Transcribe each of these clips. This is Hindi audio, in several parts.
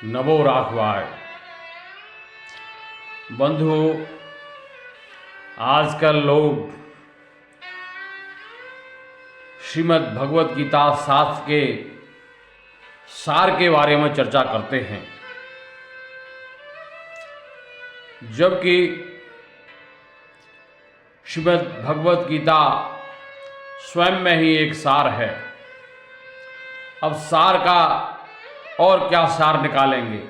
नमो राघवाय। बंधु, आजकल लोग श्रीमद् भगवत गीता शास्त्र के सार के बारे में चर्चा करते हैं, जबकि श्रीमद् भगवत गीता स्वयं में ही एक सार है। अब सार का और क्या सार निकालेंगे।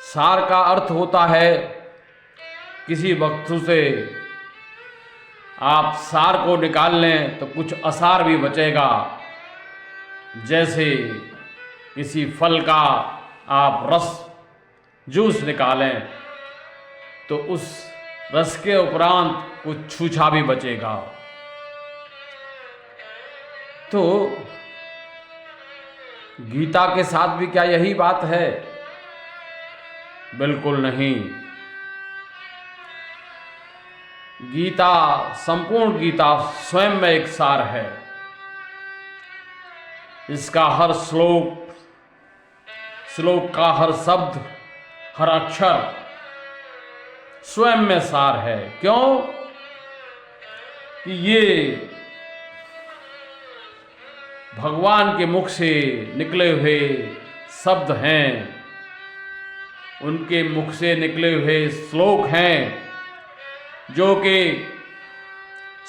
सार का अर्थ होता है किसी वस्तु से आप सार को निकाल लें तो कुछ असार भी बचेगा। जैसे किसी फल का आप रस जूस निकालें तो उस रस के उपरांत कुछ छूछा भी बचेगा। तो गीता के साथ भी क्या यही बात है? बिल्कुल नहीं। गीता, संपूर्ण गीता स्वयं में एक सार है। इसका हर श्लोक का हर शब्द, हर अक्षर स्वयं में सार है। क्यों? कि ये भगवान के मुख से निकले हुए शब्द हैं, उनके मुख से निकले हुए श्लोक हैं, जो कि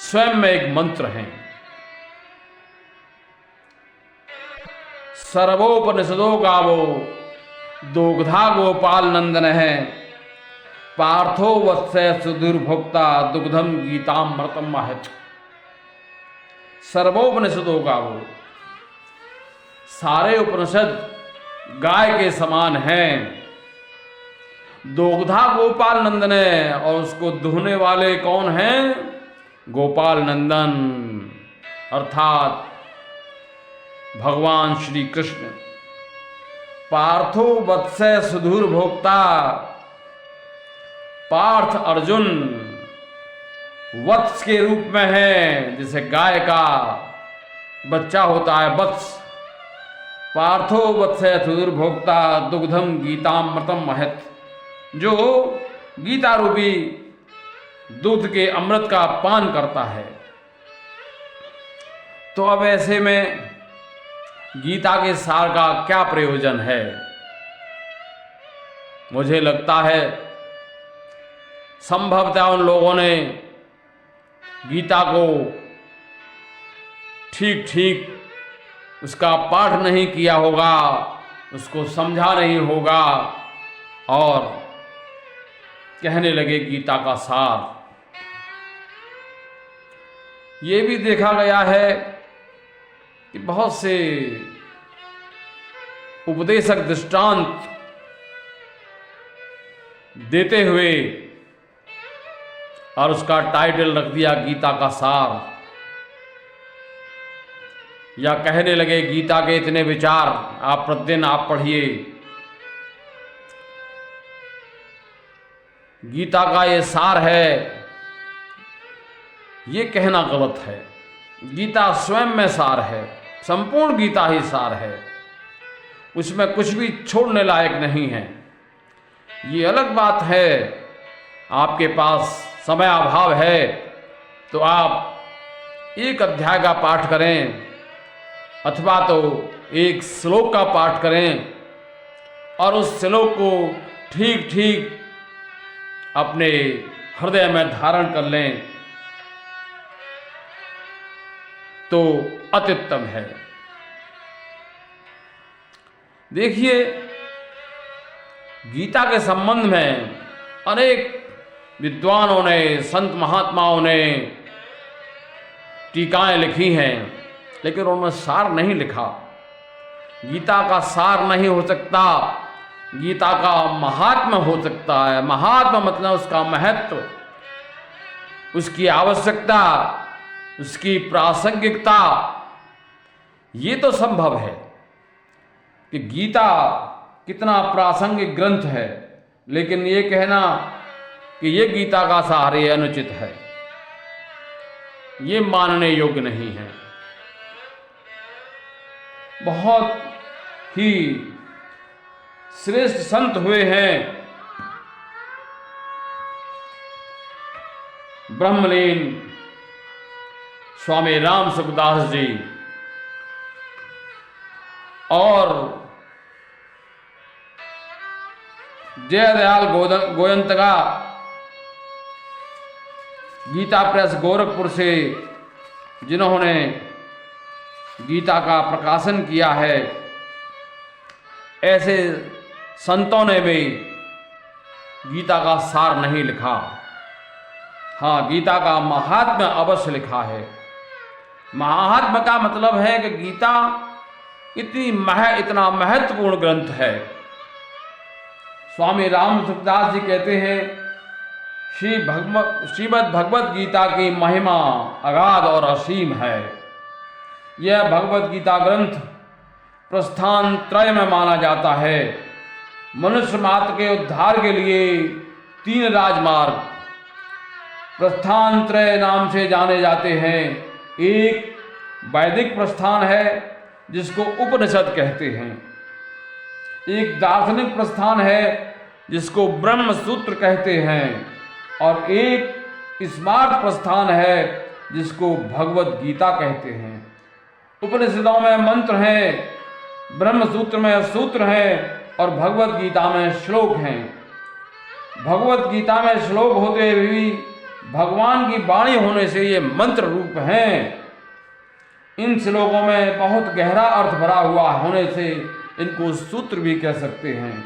स्वयं में एक मंत्र हैं। सर्वोपनिषदो गावो दुग्धा गोपाल नंदन है, पार्थो वत्स्य सुदुर्भोक्ता दुग्धम गीतामृतम महत्। सर्वोपनिषदो गावो, सारे उपनिषद गाय के समान हैं। दोग्धा गोपाल नंदन है, और उसको दुहने वाले कौन हैं? गोपाल नंदन, अर्थात भगवान श्री कृष्ण। पार्थो वत्स्य सुधुर भोक्ता, पार्थ अर्जुन वत्स के रूप में है, जैसे गाय का बच्चा होता है वत्स। पार्थो वत्स्य सुधुर भोक्ता दुग्धम गीतामृतम महत्, जो गीता रूपी दूध के अमृत का पान करता है। तो अब ऐसे में गीता के सार का क्या प्रयोजन है? मुझे लगता है संभवतः उन लोगों ने गीता को ठीक ठीक उसका पाठ नहीं किया होगा, उसको समझा नहीं होगा, और कहने लगे गीता का सार। ये भी देखा गया है कि बहुत से उपदेशक दृष्टांत देते हुए और उसका टाइटल रख दिया गीता का सार, या कहने लगे गीता के इतने विचार आप प्रतिदिन आप पढ़िए। गीता का ये सार है, ये कहना गलत है। गीता स्वयं में सार है, संपूर्ण गीता ही सार है, उसमें कुछ भी छोड़ने लायक नहीं है। ये अलग बात है आपके पास समय अभाव है तो आप एक अध्याय का पाठ करें, अथवा तो एक श्लोक का पाठ करें, और उस श्लोक को ठीक ठीक अपने हृदय में धारण कर लें, तो अत्युत्तम है। देखिए, गीता के संबंध में अनेक विद्वानों ने, संत महात्माओं ने टीकाएं लिखी हैं, लेकिन उन्होंने सार नहीं लिखा। गीता का सार नहीं हो सकता, गीता का महात्मा हो सकता है। महात्मा मतलब उसका महत्व, उसकी आवश्यकता, उसकी प्रासंगिकता। ये तो संभव है कि गीता कितना प्रासंगिक ग्रंथ है, लेकिन ये कहना कि ये गीता का सार ये अनुचित है, ये मानने योग्य नहीं है। बहुत ही श्रेष्ठ संत हुए हैं। ब्रह्मलीन स्वामी राम सुखदास जी और जयदयाल गोयंतका गीता प्रेस गोरखपुर से जिन्होंने गीता का प्रकाशन किया है, ऐसे संतों ने भी गीता का सार नहीं लिखा। हाँ, गीता का महात्म्य अवश्य लिखा है। महात्म्य का मतलब है कि गीता इतना महत्वपूर्ण ग्रंथ है। स्वामी राम सुखदास जी कहते हैं, श्रीमद् भगवत गीता की महिमा अगाध और असीम है। यह भगवत गीता ग्रंथ प्रस्थान त्रय में माना जाता है। मनुष्य मात्र के उद्धार के लिए 3 राजमार्ग प्रस्थान त्रय नाम से जाने जाते हैं। एक वैदिक प्रस्थान है जिसको उपनिषद कहते हैं, एक दार्शनिक प्रस्थान है जिसको ब्रह्म सूत्र कहते हैं, और एक स्मार्ट प्रस्थान है जिसको भगवत गीता कहते हैं। उपनिषदों में मंत्र हैं, ब्रह्म सूत्र में सूत्र हैं, और भगवत गीता में श्लोक हैं। भगवत गीता में श्लोक होते हुए भी भगवान की वाणी होने से ये मंत्र रूप हैं। इन श्लोकों में बहुत गहरा अर्थ भरा हुआ होने से इनको सूत्र भी कह सकते हैं।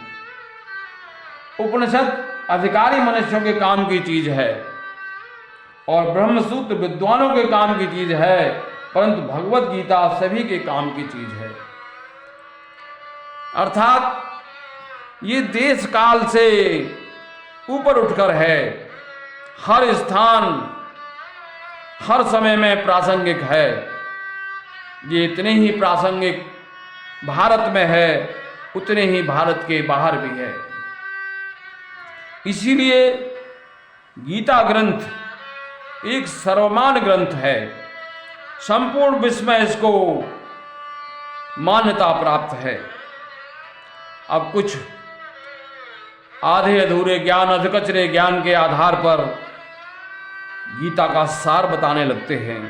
उपनिषद अधिकारी मनुष्यों के काम की चीज है और ब्रह्मसूत्र विद्वानों के काम की चीज है, परंतु भगवत गीता सभी के काम की चीज है। अर्थात ये देश काल से ऊपर उठकर है, हर स्थान हर समय में प्रासंगिक है। ये इतने ही प्रासंगिक भारत में है, उतने ही भारत के बाहर भी है। इसीलिए गीता ग्रंथ एक सर्वमान्य ग्रंथ है। संपूर्ण विश्व में इसको मान्यता प्राप्त है। अब कुछ आधे अधूरे ज्ञान, अधकचरे ज्ञान के आधार पर गीता का सार बताने लगते हैं।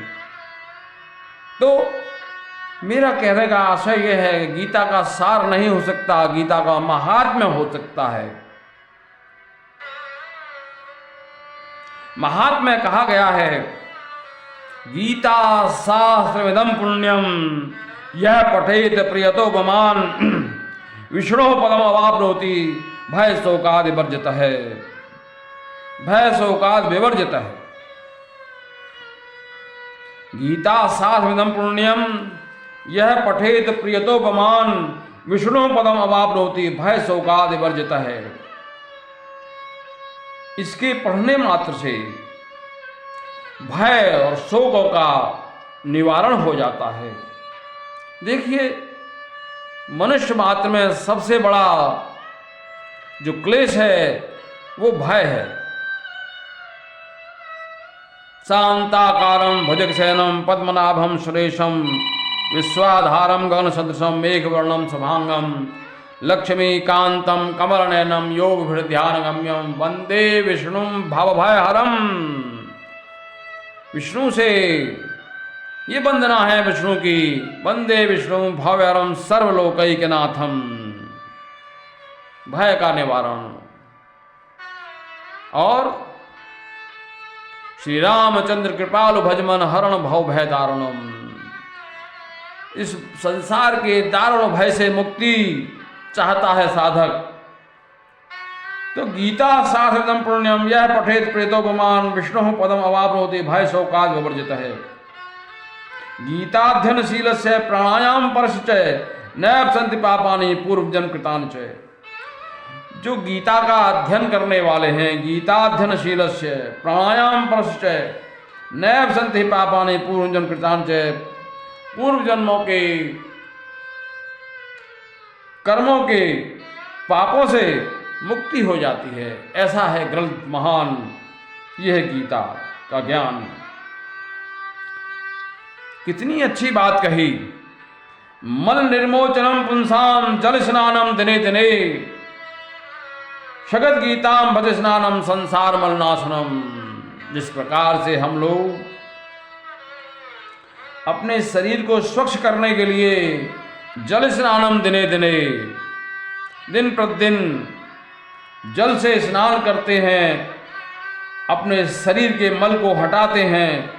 तो मेरा कहने का आशय यह है कि गीता का सार नहीं हो सकता, गीता का महात्म्य हो सकता है। महात्म्य कहा गया है, गीता शास्त्रविदं पुण्यम यह पठेत प्रियतो बमान विष्णु पदम अवाप्नोति भय शोकाद विवर्जित है। भय शोकाद विवर्जित है। गीता शास्त्रविदं पुण्यम यह पठेत प्रियतो बमान विष्णु पदम अवाप्नोति भय शोकाद विवर्जित है। इसके पढ़ने मात्र से भय और शोकों का निवारण हो जाता है। देखिए, मनुष्य मात्र में सबसे बड़ा जो क्लेश है वो भय है। शांताकारं भुजगशयनं पद्मनाभं सुरेशं विश्वाधारं गगन सदृशं मेघवर्णं शुभांगं लक्ष्मीकान्तं कमलनयनं योगभिर्ध्यानगम्यं वंदे विष्णुं भवभयहरं। विष्णु से ये वंदना है विष्णु की, वंदे विष्णु भवभयहरं सर्वलोकैकनाथं, भय का निवारण। और श्री रामचंद्र कृपालु भजमन हरण भव भय दारुणम। इस संसार के दारुण भय से मुक्ति चाहता है साधक, तो गीता शास्त्रविदं पुण्यम यह पठेत प्रेतो बमान विष्णु पदम अवाप्नोति भय शोकाद विवर्जित है। गीताध्ययनशीलस्य प्राणायाम परश्च नैव सन्ति पापानि पूर्व जन्म कृतानि च। जो गीता का अध्ययन करने वाले हैं, गीताध्ययनशीलस्य प्राणायाम परश्च नैव सन्ति पापानि पूर्व जन्म कृतानि च, पूर्व जन्मों के कर्मों के पापों से मुक्ति हो जाती है। ऐसा है ग्रंथ महान, यह गीता का ज्ञान। कितनी अच्छी बात कही, मल निर्मोचनम पुंसाम जल स्नानम दिने दिने, शगत गीताम भज स्नानम संसार मलनाशनम। जिस प्रकार से हम लोग अपने शरीर को स्वच्छ करने के लिए जल स्नानम दिने दिने, दिन प्रतिदिन जल से स्नान करते हैं, अपने शरीर के मल को हटाते हैं,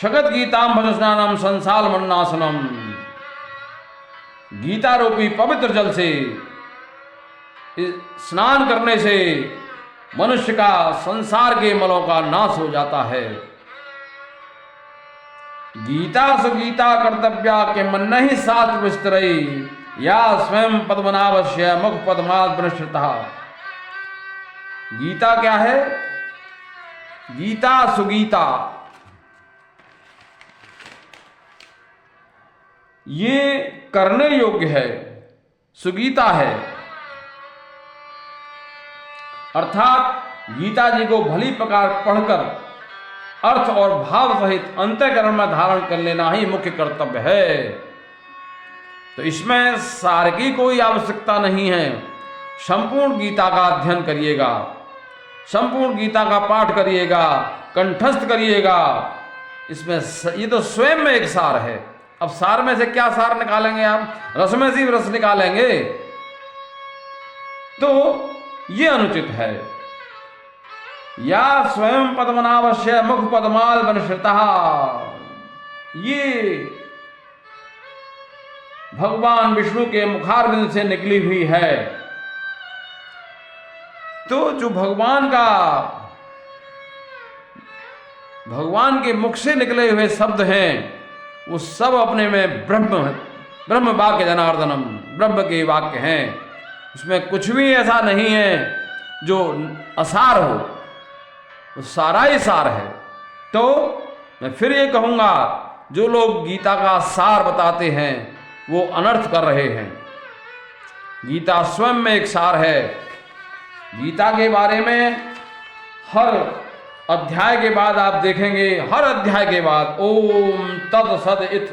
शगत गीताम भज स्नानम संसार मलनाशनम, गीता रूपी पवित्र जल से स्नान करने से मनुष्य का संसार के मलों का नाश हो जाता है। गीता सुगीता कर्तव्या के मन नहीं सात विस्तरई, या स्वयं पद्मनाभस्य मुख पद्माद विनश्रिता। गीता क्या है? गीता सुगीता ये करने योग्य है, सुगीता है, अर्थात गीता जी को भली प्रकार पढ़कर अर्थ और भाव सहित अंतःकरण में धारण कर लेना ही मुख्य कर्तव्य है। तो इसमें सार की कोई आवश्यकता नहीं है। संपूर्ण गीता का अध्ययन करिएगा, संपूर्ण गीता का पाठ करिएगा, कंठस्थ करिएगा। इसमें ये तो स्वयं में एक सार है। अब सार में से क्या सार निकालेंगे आप? रस में से रस निकालेंगे तो ये अनुचित है। या स्वयं पद्मनाभस्य मुख पद्माल वनश्रिता, ये भगवान विष्णु के मुखारविंद से निकली हुई है। तो जो भगवान के मुख से निकले हुए शब्द हैं वो सब अपने में ब्रह्म वाक्य जनार्दनम, ब्रह्म के वाक्य हैं। उसमें कुछ भी ऐसा नहीं है जो असार हो, वो सारा ही सार है। तो मैं फिर ये कहूँगा, जो लोग गीता का सार बताते हैं वो अनर्थ कर रहे हैं। गीता स्वयं में एक सार है। गीता के बारे में हर अध्याय के बाद आप देखेंगे, हर अध्याय के बाद ओम तत्सद इत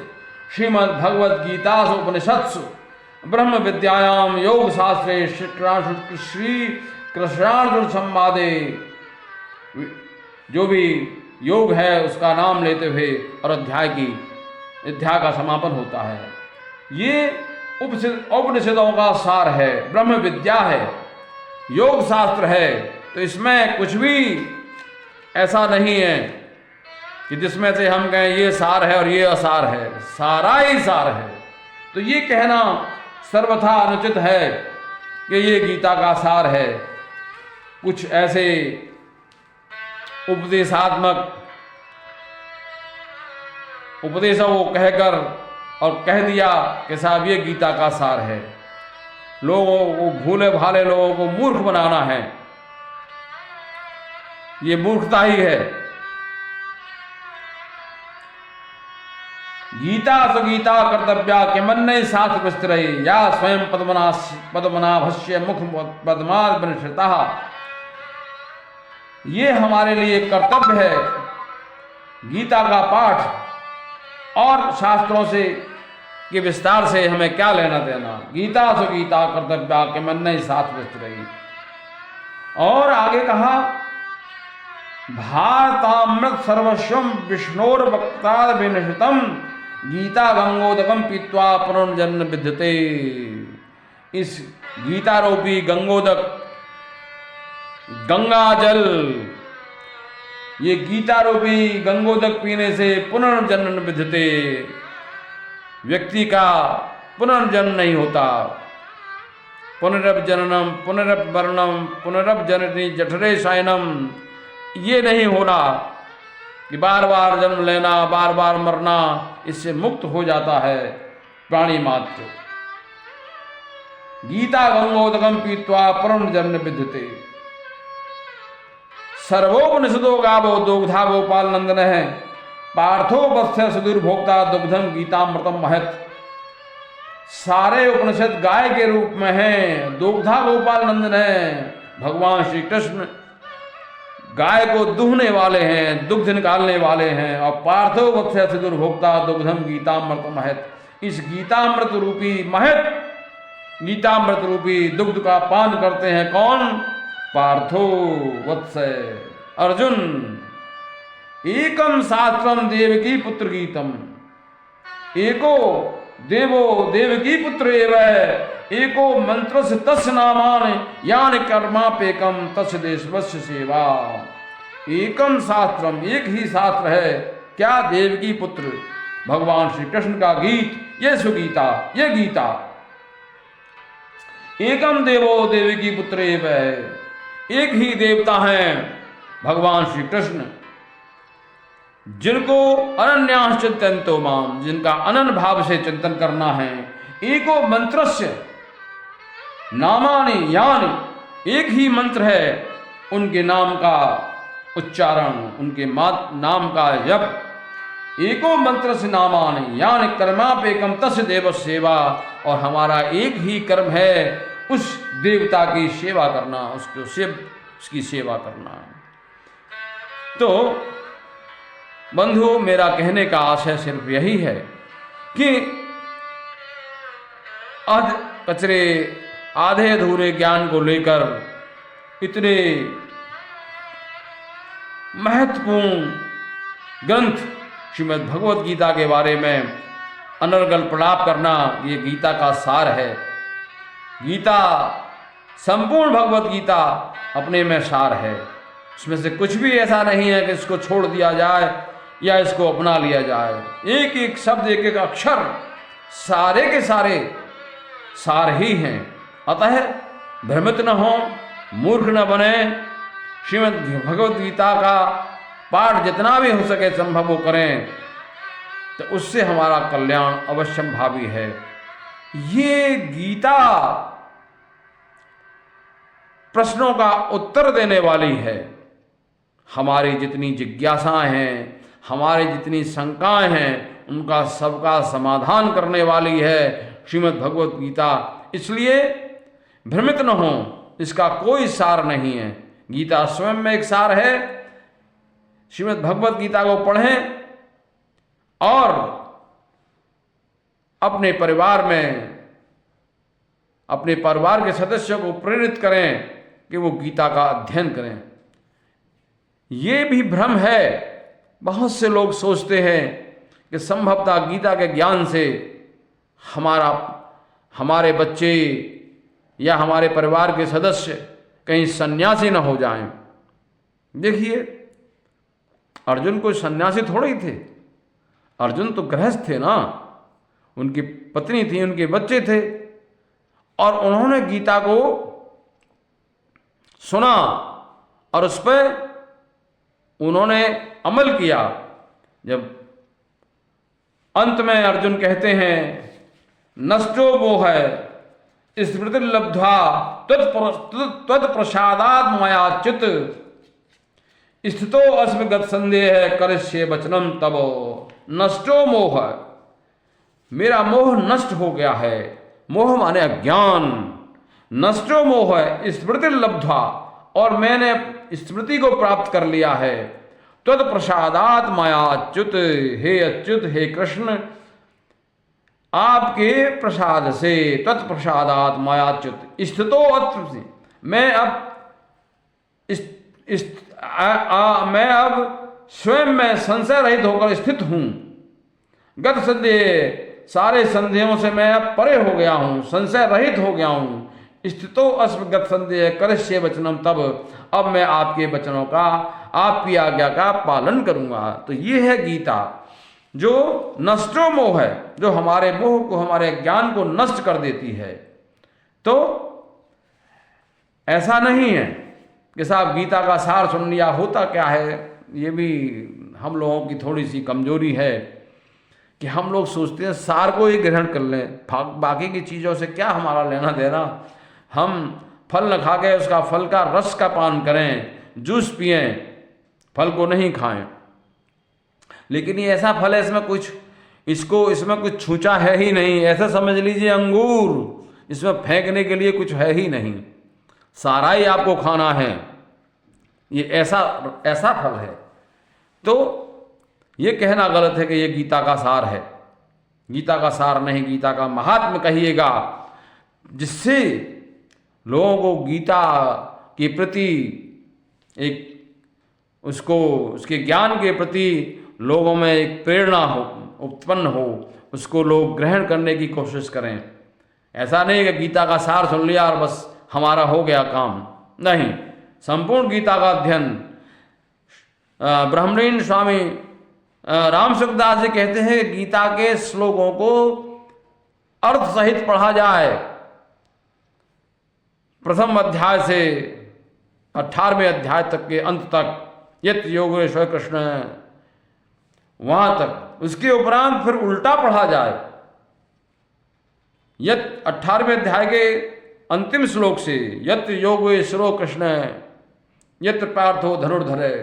श्रीमद् भगवद गीता उपनिषत्सु ब्रह्म विद्यायाम योग शास्त्रे श्री कृष्णार्जुन संवादे, जो भी योग है उसका नाम लेते हुए और अध्याय का समापन होता है। ये उपनिषदों का सार है, ब्रह्म विद्या है, योग शास्त्र है। तो इसमें कुछ भी ऐसा नहीं है कि जिसमें से हम कहें ये सार है और ये असार है, सारा ही सार है। तो ये कहना सर्वथा अनुचित है कि ये गीता का सार है। कुछ ऐसे उपदेशात्मक उपदेशों को कहकर और कह दिया कि साहब ये गीता का सार है। लोगों को, भूले भाले लोगों को मूर्ख बनाना है, ये मूर्खता ही है। गीता सुगीता कर्तव्या के मन नहीं साथ विस्तरई, या स्वयं पद्मनाभस्य मुख पद्माद विनश्रिता। ये हमारे लिए कर्तव्य है। गीता का पाठ और शास्त्रों से के विस्तार से हमें क्या लेना देना। गीता सुगीता कर्तव्या के मन नहीं साथ विस्तरई। और आगे कहा, भारतामृत सर्वस्वम विष्णोर वक्ताद विनश्रितम, गीता गंगोदकम पीत्वा पुनर्जन्म विद्यते। इस गीता रूपी गंगोदक, गंगा जल, ये गीता रूपी गंगोदक पीने से पुनर्जन्म विद्यते, व्यक्ति का पुनर्जन्म नहीं होता। पुनरप जननम पुनरप वर्णम पुनरप जननी जठरे शयनम, ये नहीं होना कि बार बार जन्म लेना, बार बार मरना, इससे मुक्त हो जाता है प्राणी मात्र। गीता गंगोदकम पीत्वा पुनर्जन्म विद्यते। सर्वोपनिषदो गावो दुग्धा गोपाल नंदन है, पार्थोपस्थ सुदुर्भोक्ता दुग्धम गीतामृतम महत। सारे उपनिषद गाय के रूप में हैं, दुग्धा गोपाल नंदन है। भगवान श्री कृष्ण गाय को दुहने वाले हैं, दुग्ध निकालने वाले हैं। और पार्थोपस्थ सुदुर्भोक्ता दुग्धम गीतामृतम महत, इस गीतामृत रूपी महत गीतामृत रूपी दुग्ध का पान करते हैं कौन? पार्थो वत्स अर्जुन। एकम शास्त्रम देवकी पुत्र गीतम, एको देवो देवकी पुत्र एव एको मंत्रस्य तस्य नामानि यानि कर्मापेकम तस्य देशवस्य सेवा। एकम शास्त्रम, एक ही शास्त्र है। क्या? देवकी पुत्र भगवान श्री कृष्ण का गीत, ये सुगीता, ये गीता। एकम देवो देवकी पुत्र एव, एक ही देवता हैं भगवान श्री कृष्ण, जिनको अनन्यास चिंतन्तो माम, जिनका अनन्य भाव से चिंतन करना है। एको मंत्रस्य नामानि यानि, एक ही मंत्र है, उनके नाम का उच्चारण, उनके नाम का जप। एको मंत्र से नामानि यानि कर्मापेकम तस्य देव सेवा, और हमारा एक ही कर्म है उस देवता की सेवा करना, उसकी सेवा करना। तो बंधु, मेरा कहने का आशय सिर्फ यही है कि कचरे आधे अधूरे ज्ञान को लेकर इतने महत्वपूर्ण ग्रंथ श्रीमद् भगवत गीता के बारे में अनर्गल प्रलाप करना, ये गीता का सार है। गीता, संपूर्ण भगवत गीता अपने में सार है। इसमें से कुछ भी ऐसा नहीं है कि इसको छोड़ दिया जाए या इसको अपना लिया जाए। एक एक शब्द, एक एक अक्षर, सारे के सारे सार ही हैं। अतः भ्रमित न हो, मूर्ख न बने, श्रीमद् भगवत गीता का पाठ जितना भी हो सके संभव वो करें, तो उससे हमारा कल्याण अवश्यंभावी है। ये गीता प्रश्नों का उत्तर देने वाली है। हमारी जितनी जिज्ञासाएं हैं, हमारी जितनी शंकाएं हैं, उनका सबका समाधान करने वाली है श्रीमद् भगवत गीता। इसलिए भ्रमित न हो, इसका कोई सार नहीं है। गीता स्वयं में एक सार है। श्रीमद् भगवत गीता को पढ़ें और अपने परिवार में, अपने परिवार के सदस्यों को प्रेरित करें कि वो गीता का अध्ययन करें। ये भी भ्रम है, बहुत से लोग सोचते हैं कि संभवतः गीता के ज्ञान से हमारे बच्चे या हमारे परिवार के सदस्य कहीं सन्यासी न हो जाएं। देखिए, अर्जुन कोई सन्यासी थोड़े ही थे। अर्जुन तो गृहस्थ थे ना, उनकी पत्नी थी, उनके बच्चे थे, और उन्होंने गीता को सुना और उस पर उन्होंने अमल किया। जब अंत में अर्जुन कहते हैं, नष्टो मोह स्मृति लब्ध्वा त्वत्प्रसादात् मयाच्युत स्थितो अस्मि गत संदेह करिष्ये वचनम तब। नष्टो मोह, मेरा मोह नष्ट हो गया है। मोह माने अज्ञान। नष्टो मोह स्मृति लब्ध्वा, और मैंने स्मृति को प्राप्त कर लिया है। त्वत्प्रसादात् मयाच्युत, हे अच्युत, हे कृष्ण, आपके प्रसाद से, तत्प्रसादात् मयाच्युत स्थितो अत्र, मैं अब स्वयं में संशय रहित होकर स्थित हूं। गत संदेह, सारे संदेहों से मैं अब परे हो गया हूं, संशय रहित हो गया हूं। स्थितो अस्म गत संदेह करिष्ये वचनम तब, अब मैं आपके वचनों का, आपकी आज्ञा का पालन करूंगा। तो ये है गीता, जो नष्टो मोह है, जो हमारे मोह को, हमारे ज्ञान को नष्ट कर देती है। तो ऐसा नहीं है कि साहब गीता का सार सुन लिया, होता क्या है। ये भी हम लोगों की थोड़ी सी कमजोरी है कि हम लोग सोचते हैं सार को ही ग्रहण कर लें, बाकी की चीज़ों से क्या हमारा लेना देना। हम फल न खा के उसका फल का रस का पान करें, जूस पिएं, फल को नहीं खाएं। लेकिन ये ऐसा फल है, इसमें कुछ छूचा है ही नहीं। ऐसा समझ लीजिए अंगूर, इसमें फेंकने के लिए कुछ है ही नहीं, सारा ही आपको खाना है। ये ऐसा फल है। तो ये कहना गलत है कि ये गीता का सार है। गीता का सार नहीं, गीता का महात्म्य कहिएगा, जिससे लोगों को गीता के प्रति एक उसको उसके ज्ञान के प्रति लोगों में एक प्रेरणा हो, उत्पन्न हो, उसको लोग ग्रहण करने की कोशिश करें। ऐसा नहीं कि गीता का सार सुन लिया और बस हमारा हो गया काम, नहीं। संपूर्ण गीता का अध्ययन ब्रह्मलीन स्वामी राम सुखदास जी कहते हैं, गीता के श्लोकों को अर्थ सहित पढ़ा जाए। प्रथम अध्याय से 18वें अध्याय तक के अंत तक, यत् योगेश्वर कृष्ण, वहां तक। उसके उपरांत फिर उल्टा पढ़ा जाए, यत् 18वें अध्याय के अंतिम श्लोक से, यत् योगेश्वरो कृष्ण यत्र पार्थो धनुर्धरे,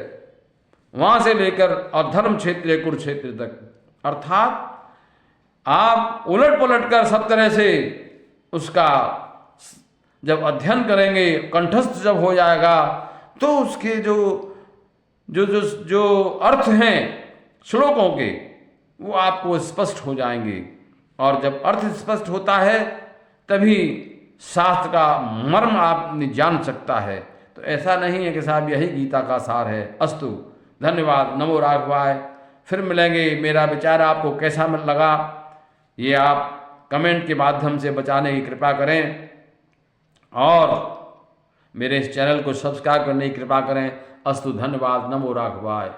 वहां से लेकर अधर्म क्षेत्र कुरुक्षेत्र तक। अर्थात आप उलट पलट कर सब तरह से उसका जब अध्ययन करेंगे, कंठस्थ जब हो जाएगा, तो उसके जो जो जो जो अर्थ हैं श्लोकों के, वो आपको स्पष्ट हो जाएंगे। और जब अर्थ स्पष्ट होता है तभी शास्त्र का मर्म आप जान सकता है। तो ऐसा नहीं है कि साहब यही गीता का सार है। अस्तु, धन्यवाद, नमो राघवाय। फिर मिलेंगे। मेरा विचार आपको कैसा लगा ये आप कमेंट के माध्यम से बताने की कृपा करें, और मेरे इस चैनल को सब्सक्राइब करने की कृपा करें। अस्तु, धन्यवाद, नमो राघवाय।